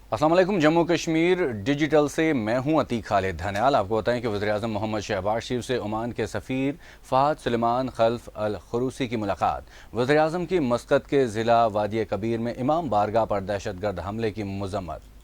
अस्सलाम वालेकुम। जम्मू कश्मीर डिजिटल से मैं हूं अतीक खालिद धनियाल। आपको बताएं कि वज़ीर-ए-आज़म मोहम्मद शहबाज शरीफ से ओमान के सफ़ीर फ़हद सुलेमान खल्फ अल खरूसी की मुलाकात। वज़ीर-ए-आज़म की मस्कत के ज़िला वादी कबीर में इमाम बारगाह पर दहशतगर्द हमले की मज़म्मत।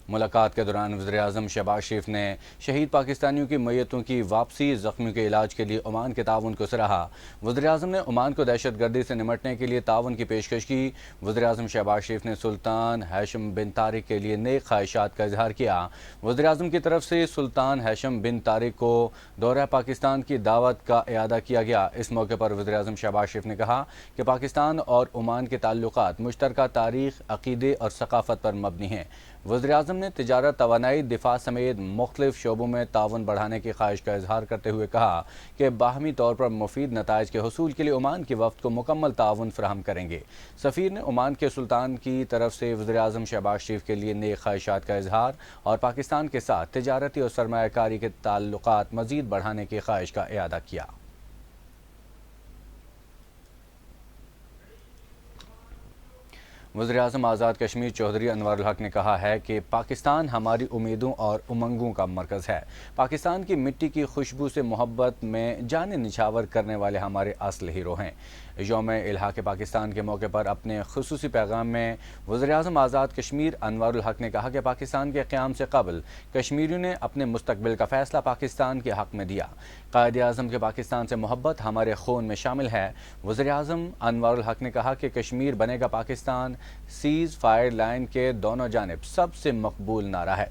मुलाकात के दौरान वज़ीर-ए-आज़म शहबाज शरीफ ने शहीद पाकिस्तानियों की मैयतों की वापसी, ज़ख्मियों के इलाज के लिए ओमान के ताउन को सराहा। वज़ीर-ए-आज़म ने ओमान को दहशतगर्दी से निमटने के लिए ताउन की पेशकश की। वज़ीर-ए-आज़म शहबाज शरीफ ने सुल्तान हैशम बिन तारिक के लिए नेक ख्वाहिशात का इजहार किया। वज़ीर-ए-आज़म की तरफ से सुल्तान हैशम बिन तारिक को दौरा पाकिस्तान की दावत का इआदा किया गया। इस मौके पर वज़ीर-ए-आज़म शहबाज शरीफ ने कहा कि पाकिस्तान और ओमान के ताल्लुकात मुश्तरका तारीख़, अक़ीदे और सक़ाफ़त पर मबनी हैं। वज़ीर-ए-आज़म ने तिजारत, तवानाई, दिफा समेत मुख्तलिफ शोबों में ताउन बढ़ाने की ख्वाहिश का इजहार करते हुए कहा कि बाहमी तौर पर मुफीद नताइज के हुसूल के लिए ओमान के वफ़द को मुकम्मल ताउन फ़राहम करेंगे। सफ़ीर ने ओमान के सुल्तान की तरफ से वज़ीर-ए-आज़म शहबाज शरीफ के लिए नेक ख्वाहिशात का इजहार और पाकिस्तान के साथ तिजारती और सरमायाकारी के ताल्लुकात मज़ीद बढ़ाने की ख्वाहिश का इआदा किया। वज़ीर-ए-आज़म आज़ाद कश्मीर चौधरी अनवर उल हक ने कहा है कि पाकिस्तान हमारी उम्मीदों और उमंगों का मरकज़ है। पाकिस्तान की मिट्टी की खुशबू से मोहब्बत में जाने निछावर करने वाले हमारे असल हीरो हैं। यौम इल्हाक़ पाकिस्तान के मौके पर अपने खुसूसी पैगाम में वज़ीर-ए-आज़म आज़ाद कश्मीर अनवर उल हक ने कहा कि पाकिस्तान के क़याम से कबल कश्मीरियों ने अपने मुस्तक़बिल का फ़ैसला पाकिस्तान के हक़ में दिया। क़ायद-ए-आज़म के पाकिस्तान से मोहब्बत हमारे खून में शामिल है। वज़ीर-ए-आज़म अनवर उल हक ने कहा कि कश्मीर बनेगा पाकिस्तान सीज़ फायर लाइन के दोनों जानिब सबसे मकबूल नारा है।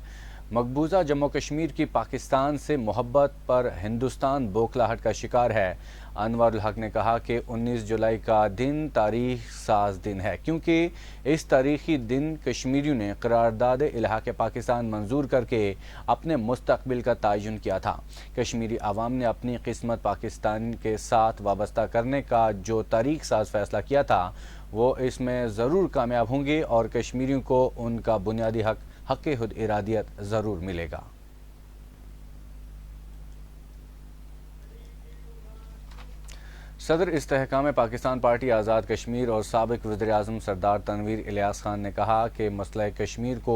मकबूजा जम्मू कश्मीर की पाकिस्तान से मोहब्बत पर हिंदुस्तान बौखलाहट का शिकार है। अनवर उल हक ने कहा कि 19 जुलाई का दिन तारीख साज दिन है, क्योंकि इस तारीखी दिन कश्मीरियों ने करारदाद इलाक़े पाकिस्तान मंजूर करके अपने मुस्तक़बिल का तयन किया था। कश्मीरी आवाम ने अपनी किस्मत पाकिस्तान के साथ वाबस्ता करने का जो तारीख साज फैसला किया था, वो इसमें ज़रूर कामयाब होंगे और कश्मीरियों को उनका बुनियादी हक़ खुद इरादियत ज़रूर मिलेगा। सदर इस्तेहकाम पाकिस्तान पार्टी आज़ाद कश्मीर और साबिक़ वज़ीर-ए-आज़म सरदार तनवीर इलियास खान ने कहा कि मसला कश्मीर को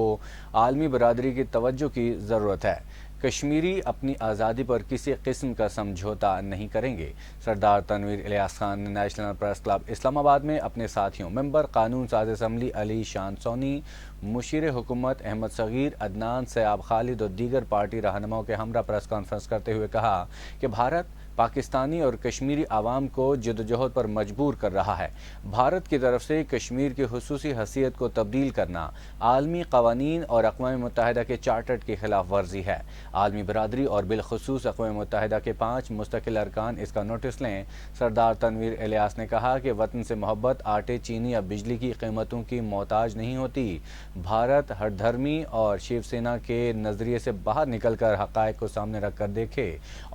आलमी बरादरी की तवज्जो की ज़रूरत है। कश्मीरी अपनी आज़ादी पर किसी किस्म का समझौता नहीं करेंगे। सरदार तनवीर इलियास खान ने नेशनल प्रेस क्लब इस्लामाबाद में अपने साथियों मेंबर कानून साज असम्बली अली शान सोनी, मुशीर हुकूमत अहमद सगीर, अदनान सयाब खालिद और दीगर पार्टी रहनुमाओं के हमरा प्रेस कॉन्फ्रेंस करते हुए कहा कि भारत पाकिस्तानी और कश्मीरी आवाम को जदोजहद पर मजबूर कर रहा है। भारत की तरफ से कश्मीर की खुसूसी हैसियत को तब्दील करना आलमी कवानीन और अक़वाम मुत्तहिदा के चार्टर की खिलाफ वर्जी है। आलमी बरादरी और बिलखुसूस अक़वाम मुत्तहिदा के 5 मुस्तकिल अरकान इसका नोटिस लें। सरदार तनवीर इलियास ने कहा कि वतन से मोहब्बत आटे, चीनी या बिजली की कीमतों की मोहताज नहीं होती। भारत हर धर्मी और शिवसेना के नज़रिए से बाहर निकल कर हक़ाइक़ को सामने रख कर देखे।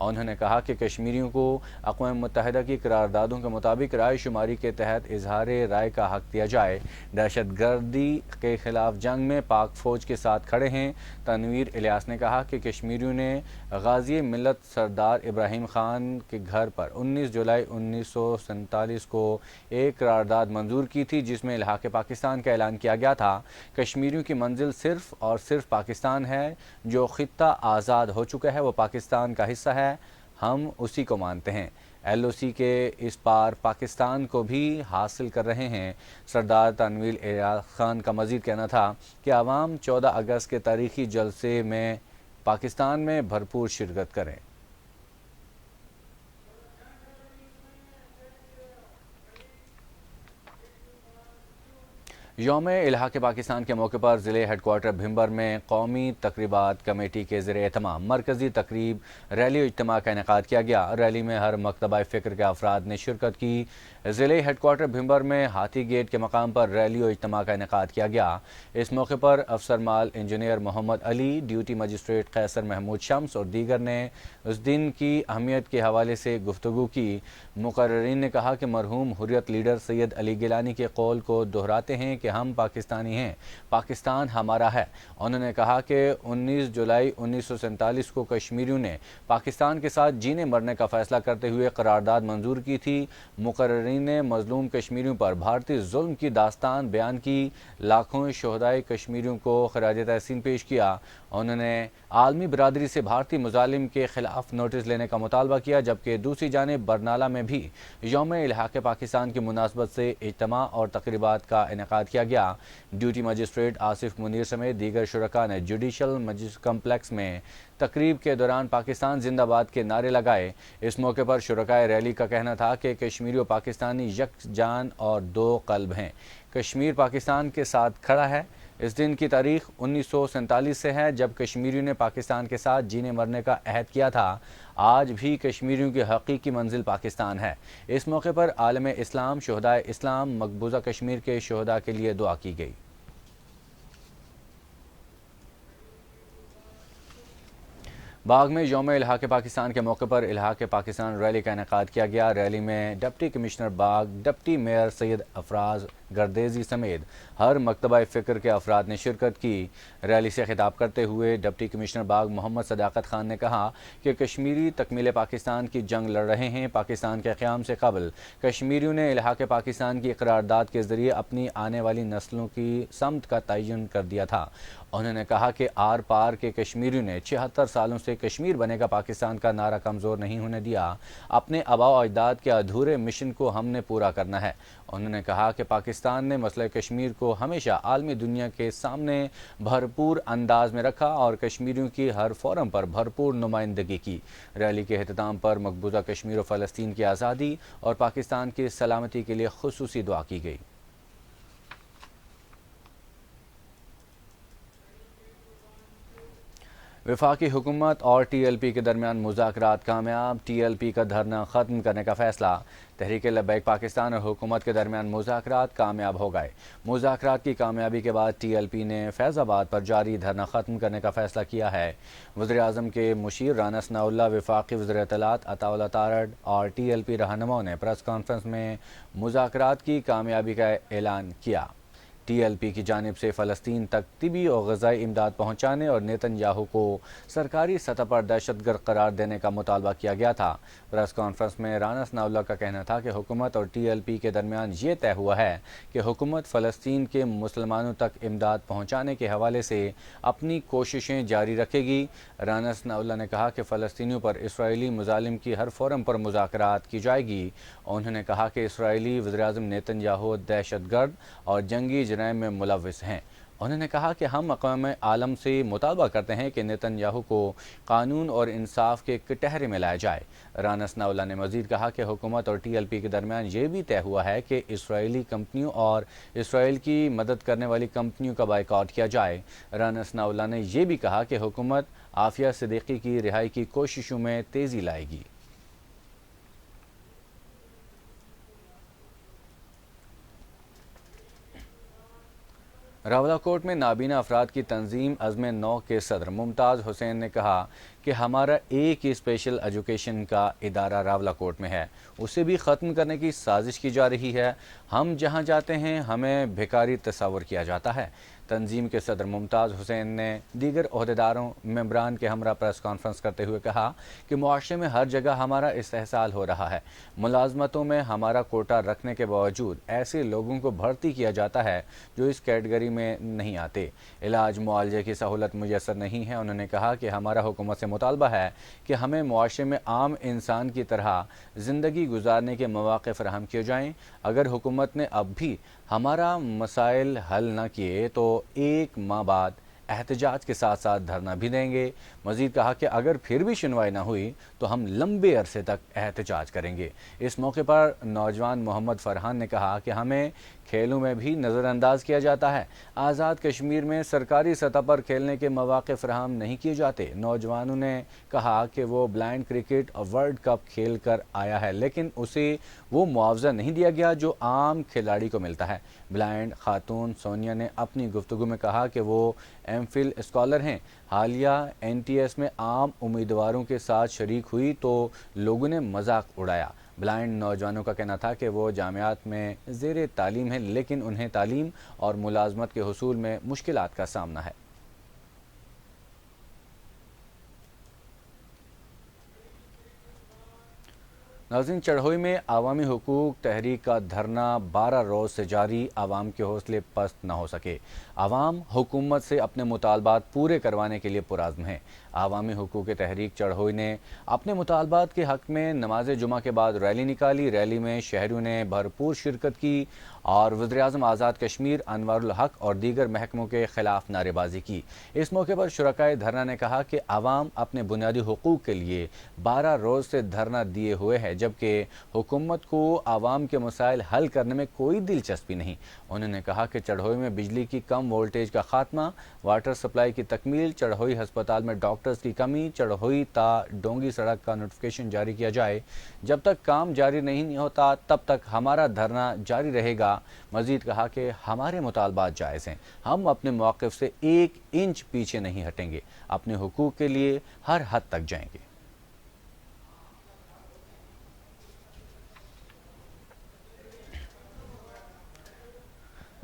उन्होंने कहा कि कश्मीरियों को अक़वाम मुत्तहिदा की करारदादों के मुताबिक राय शुमारी के तहत इजहार राय का हक़ दिया जाए। दहशतगर्दी के खिलाफ जंग में पाक फ़ौज के साथ खड़े हैं। तनवीर इलियास ने कहा कि कश्मीरियों ने गाज़ी मिल्लत सरदार इब्राहिम खान के घर पर 19 जुलाई 1947 को एक करारदाद मंजूर की थी, जिसमें इलाक़े पाकिस्तान का ऐलान किया गया था। कश्मीरियों की मंजिल सिर्फ़ और सिर्फ पाकिस्तान है। जो ख़ित्ता आज़ाद हो चुका है वो पाकिस्तान का हिस्सा है, हम उसी को मानते हैं। LOC के इस पार पाकिस्तान को भी हासिल कर रहे हैं। सरदार तनवीर इलियास खान का मज़ीद कहना था कि आवाम 14 अगस्त के तारीख़ी जलसे में पाकिस्तान में भरपूर शिरकत करें। यौम इल्हाक़ पाकिस्तान के मौके पर ज़िले हेडक्वार्टर भिम्बर में कौमी तकरीबात कमेटी के ज़रिए एहतमाम मरकज़ी तकरीब रैली और इज्तिमा का इनेकाद किया गया। रैली में हर मकतबा फ़िक्र के अफराद ने शिरकत की। ज़िले हेडक्वार्टर भिम्बर में हाथी गेट के मकाम पर रैली और इज्तिमा का इनेकाद किया गया। इस मौके पर अफसर माल engineer Mohammed Ali, duty magistrate Kaiser Mahmood Shams और दीगर ने उस दिन की अहमियत के हवाले से गुफ्तगू की। मुकर्रिरीन ने कहा कि मरहूम हुर्रियत लीडर सैयद अली गिलानी के कौल को दोहराते हैं कि हम पाकिस्तानी हैं, पाकिस्तान हमारा है। उन्होंने कहा कि 19 जुलाई 1947 को कश्मीरियों ने पाकिस्तान के साथ जीने मरने का फैसला करते हुए करारदाद मंजूर की थी। मुकर्रिरीन ترین نے مظلوم کشمیریوں پر بھارتی ظلم کی داستان بیان کی، لاکھوں شہدائے کشمیریوں کو خراج تحسین پیش کیا۔ انہوں نے عالمی برادری سے بھارتی مظالم کے خلاف نوٹس لینے کا مطالبہ کیا، جبکہ دوسری جانب برنالہ میں بھی یوم الحاق پاکستان کی مناسبت سے اجتماع اور تقریبات کا انعقاد کیا گیا۔ ڈیوٹی مجسٹریٹ آصف منیر سمیت دیگر شرکاء نے جوڈیشل کمپلیکس میں تقریب کے دوران پاکستان زندہ باد کے نعرے لگائے۔ اس موقع پر شرکائے ریلی کا کہنا تھا کہ کشمیری و پاکستانی یک جان اور دو قلب ہیں۔ کشمیر پاکستان کے ساتھ کھڑا ہے۔ اس دن کی تاریخ 1947 سے ہے، جب کشمیریوں نے پاکستان کے ساتھ جینے مرنے کا عہد کیا تھا۔ آج بھی کشمیریوں کی حقیقی منزل پاکستان ہے۔ اس موقع پر عالم اسلام، شہدائے اسلام، مقبوضہ کشمیر کے شہداء کے لیے دعا کی گئی۔ باغ میں یوم الحاق پاکستان کے موقع پر الحاق پاکستان ریلی کا انعقاد کیا گیا۔ ریلی میں ڈپٹی کمشنر باغ، ڈپٹی میئر سید افراز گردیزی سمیت ہر مکتبہ فکر کے افراد نے شرکت کی۔ ریلی سے خطاب کرتے ہوئے ڈپٹی کمشنر باغ محمد صداقت خان نے کہا کہ کشمیری تکمیل پاکستان کی جنگ لڑ رہے ہیں۔ پاکستان کے قیام سے قبل کشمیریوں نے الحاق پاکستان کی قرارداد کے ذریعے اپنی آنے والی نسلوں کی سمت کا تعین کر دیا تھا۔ انہوں نے کہا کہ آر پار کے کشمیریوں نے 76 سالوں سے کشمیر بنے گا پاکستان کا نعرہ کمزور نہیں ہونے دیا۔ اپنے آباء و اجداد کے ادھورے مشن کو ہم نے پورا کرنا ہے۔ انہوں نے کہا کہ پاکستان نے مسئلہ کشمیر کو ہمیشہ عالمی دنیا کے سامنے بھرپور انداز میں رکھا اور کشمیریوں کی ہر فورم پر بھرپور نمائندگی کی۔ ریلی کے اختتام پر مقبوضہ کشمیر و فلسطین کی آزادی اور پاکستان کی سلامتی کے لیے خصوصی دعا کی گئی۔ وفاقی حکومت اور ٹی ایل پی کے درمیان مذاکرات کامیاب، ٹی ایل پی کا دھرنا ختم کرنے کا فیصلہ۔ تحریک لبیک پاکستان اور حکومت کے درمیان مذاکرات کامیاب ہو گئے۔ مذاکرات کی کامیابی کے بعد ٹی ایل پی نے فیض آباد پر جاری دھرنا ختم کرنے کا فیصلہ کیا ہے۔ وزیر اعظم کے مشیر رانا ثناء اللہ، وفاقی وزیر اطلاعات عطا اللہ تارڑ اور ٹی ایل پی رہنماؤں نے پریس کانفرنس میں مذاکرات کی کامیابی کا اعلان کیا۔ ٹی ایل پی کی جانب سے فلسطین تک طبی اور غذائی امداد پہنچانے اور نیتن یاہو کو سرکاری سطح پر دہشت گرد قرار دینے کا مطالبہ کیا گیا تھا۔ پریس کانفرنس میں رانا ثناء اللہ کا کہنا تھا کہ حکومت اور ٹی ایل پی کے درمیان یہ طے ہوا ہے کہ حکومت فلسطین کے مسلمانوں تک امداد پہنچانے کے حوالے سے اپنی کوششیں جاری رکھے گی۔ رانا ثناء اللہ نے کہا کہ فلسطینیوں پر اسرائیلی مظالم کی ہر فورم پر مذاکرات کی جائے گی۔ انہوں نے کہا کہ اسرائیلی وزیراعظم نیتن یاہو دہشت گرد اور جنگی جرائم میں ملوث ہیں۔ انہوں نے کہا کہ ہم اقوام عالم سے مطالبہ کرتے ہیں کہ نیتن یاہو کو قانون اور انصاف کے کٹہرے میں لایا جائے۔ رانا ثناء اللہ نے مزید کہا کہ حکومت اور ٹی ایل پی کے درمیان یہ بھی طے ہوا ہے کہ اسرائیلی کمپنیوں اور اسرائیل کی مدد کرنے والی کمپنیوں کا بائیکاٹ کیا جائے۔ رانا ثناء اللہ نے یہ بھی کہا کہ حکومت عافیہ صدیقی کی رہائی کی کوششوں میں تیزی لائے گی۔ راولاکوٹ میں نابینا افراد کی تنظیم عزم نو کے صدر ممتاز حسین نے کہا کہ ہمارا ایک ہی اسپیشل ایجوکیشن کا ادارہ راولاکوٹ میں ہے، اسے بھی ختم کرنے کی سازش کی جا رہی ہے۔ ہم جہاں جاتے ہیں ہمیں بھکاری تصور کیا جاتا ہے۔ تنظیم کے صدر ممتاز حسین نے دیگر عہدیداروں ممبران کے ہمراہ پریس کانفرنس کرتے ہوئے کہا کہ معاشرے میں ہر جگہ ہمارا استحصال ہو رہا ہے۔ ملازمتوں میں ہمارا کوٹا رکھنے کے باوجود ایسے لوگوں کو بھرتی کیا جاتا ہے جو اس کیٹیگری میں نہیں آتے۔ علاج معالجے کی سہولت میسر نہیں ہے۔ انہوں نے کہا کہ ہمارا حکومت سے مطالبہ ہے کہ ہمیں معاشرے میں عام انسان کی طرح زندگی گزارنے کے مواقع فراہم کیے جائیں۔ اگر حکومت نے اب بھی ہمارا مسائل حل نہ کیے تو 1 ماہ بعد احتجاج کے ساتھ ساتھ دھرنا بھی دیں گے۔ مزید کہا کہ اگر پھر بھی سنوائی نہ ہوئی تو ہم لمبے عرصے تک احتجاج کریں گے۔ اس موقع پر نوجوان محمد فرحان نے کہا کہ ہمیں کھیلوں میں بھی نظر انداز کیا جاتا ہے۔ آزاد کشمیر میں سرکاری سطح پر کھیلنے کے مواقع فراہم نہیں کیے جاتے۔ نوجوانوں نے کہا کہ وہ بلائنڈ کرکٹ ورلڈ کپ کھیل کر آیا ہے لیکن اسے وہ معاوضہ نہیں دیا گیا جو عام کھلاڑی کو ملتا ہے۔ بلائنڈ خاتون سونیا نے اپنی گفتگو میں کہا کہ وہ ایم فل اسکالر ہیں۔ حالیہ این ٹی ایس میں عام امیدواروں کے ساتھ شریک ہوئی تو لوگوں نے مذاق اڑایا۔ بلائنڈ نوجوانوں کا کہنا تھا کہ وہ جامعات میں زیر تعلیم ہیں لیکن انہیں تعلیم اور ملازمت کے حصول میں مشکلات کا سامنا ہے۔ नाज़रीन, चढ़ोई में आवामी हुकूक तहरीक का धरना 12 रोज़ से जारी। आवाम के हौसले पस्त न हो सके। आवाम हुकूमत से अपने मुतालबात पूरे करवाने के लिए पुरज़्म है। आवामी हुकूक तहरीक चढ़ोई ने अपने मुतालबात के हक़ में नमाज जुमा के बाद रैली निकाली। रैली में शहरियों ने भरपूर शिरकत की और वज़ीर-ए-आज़म आज़ाद कश्मीर अनवरुल हक और दीगर महकमों के खिलाफ नारेबाजी की। इस मौके पर शुरकाए धरना ने कहा कि आवाम अपने बुनियादी हुकूक के लिए 12 रोज़ से धरना दिए हुए है, जबकि हुकूमत को आवाम के मसाइल हल करने में कोई दिलचस्पी नहीं। उन्होंने कहा कि चढ़ोई में बिजली की कम वोल्टेज का खात्मा, वाटर सप्लाई की तकमील, चढ़ोई हस्पताल में डॉक्टर्स की कमी, चढ़ोई ता डोंगी सड़क का नोटिफिकेशन जारी किया जाए। जब तक काम जारी नहीं होता तब तक हमारा धरना जारी रहेगा। मजीद कहा कि हमारे मुतालबात जायज़ हैं, हम अपने मौक़िफ़ से 1 इंच पीछे नहीं हटेंगे, अपने हुकूक के लिए हर हद तक जाएंगे।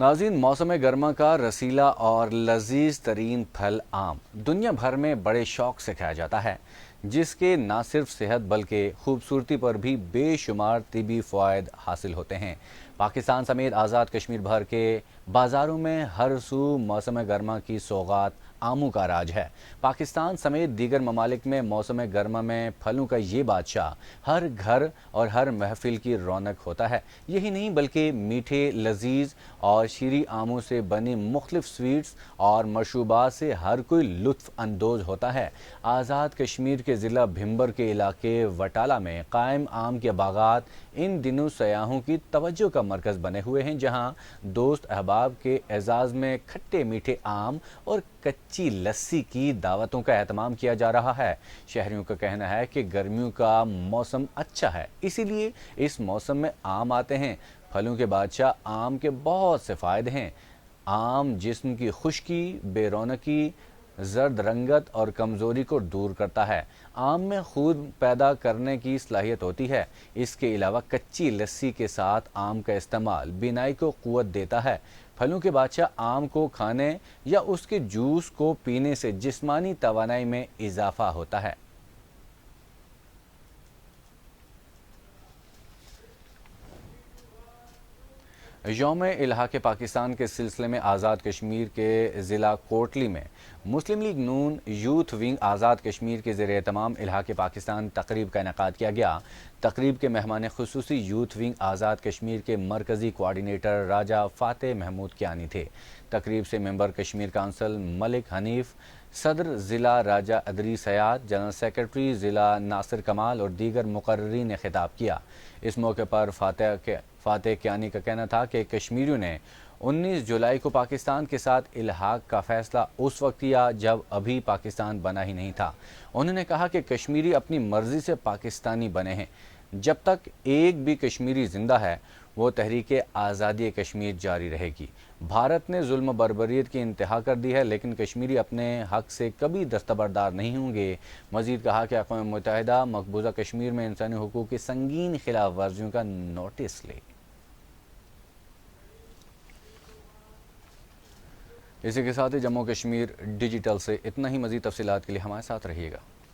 नाज़रीन, मौसम गर्मा का रसीला और लजीज तरीन फल आम दुनिया भर में बड़े शौक से खाया जाता है, जिसके न सिर्फ सेहत बल्कि खूबसूरती पर भी बेशुमार तिबी फ़वाइद हासिल होते हैं। पाकिस्तान समेत आज़ाद कश्मीर भर के बाज़ारों में हर सू मौसम गर्मा की सौगात आमों का राज है। पाकिस्तान समेत दीगर ममालिक में मौसम गर्मा में फलों का ये बादशाह हर घर और हर महफिल की रौनक होता है। यही नहीं बल्कि मीठे, लजीज और शीरी आमों से बनी मुख्तलिफ स्वीट्स और मशरूबात से हर कोई लुत्फ़ अंदोज होता है। आज़ाद कश्मीर के ज़िला भिम्बर के इलाके वटाला में कायम आम के बागात इन दिनों सयाहों की तवज्जो का मरकज़ बने हुए हैं, जहाँ दोस्त अहबाब के एजाज़ में खट्टे मीठे आम और कच्ची लस्सी की दावतों का एहतमाम किया जा रहा है। शहरियों का कहना है कि गर्मियों का मौसम अच्छा है, इसीलिए इस मौसम में आम आते हैं। फलों के बादशाह आम के बहुत से फ़ायदे हैं। आम जिस्म की खुश्की, बेरौनकी, जर्द रंगत और कमज़ोरी को दूर करता है। आम में खून पैदा करने की सलाहियत होती है। इसके अलावा कच्ची लस्सी के साथ आम का इस्तेमाल बीनाई को क़ुव्वत देता है। फलों के बादशाह आम को खाने या उसके जूस को पीने से जिस्मानी तवानाई में इजाफा होता है। यौम-ए-इल्हाक़ पाकिस्तान के सिलसिले में आज़ाद कश्मीर के ज़िला कोटली में मुस्लिम लीग नून यूथ विंग आज़ाद कश्मीर के ज़ेर-ए-तमाम इल्हाक़ पाकिस्तान तकरीब का इनेकाद किया गया। तकरीब के मेहमान ख़ुसूसी यूथ विंग आज़ाद कश्मीर के मरकज़ी कोआर्डिनेटर राजा फ़ातेह महमूद कियानी थे। तकरीब से मेंबर कश्मीर काउंसिल मलिक हनीफ, सदर ज़िला राजा अदरी सयाद, जनरल सेक्रेटरी ज़िला नासिर कमाल और दीगर मुक़र्ररीन ने खिताब किया। इस मौके पर फ़ातेह कियानी का कहना था कि कश्मीरियों ने 19 जुलाई को पाकिस्तान के साथ इल्हाक़ का फ़ैसला उस वक्त किया जब अभी पाकिस्तान बना ही नहीं था। उन्होंने कहा कि कश्मीरी अपनी मर्ज़ी से पाकिस्तानी बने हैं। जब तक एक भी कश्मीरी ज़िंदा है, वो तहरीक आज़ादी कश्मीर जारी रहेगी। भारत ने जुल्म बर्बरियत की इंतहा कर दी है, लेकिन कश्मीरी अपने हक़ से कभी दस्तबरदार नहीं होंगे। मज़ीद कहा कि अक़वाम मुत्तहिदा मकबूजा कश्मीर में इंसानी हुकूक की संगीन खिलाफ वर्जियों का नोटिस ले। इसी के साथ ही जम्मू कश्मीर डिजिटल से इतना ही। मज़ीद तफ़सीलात के लिए हमारे साथ रहिएगा।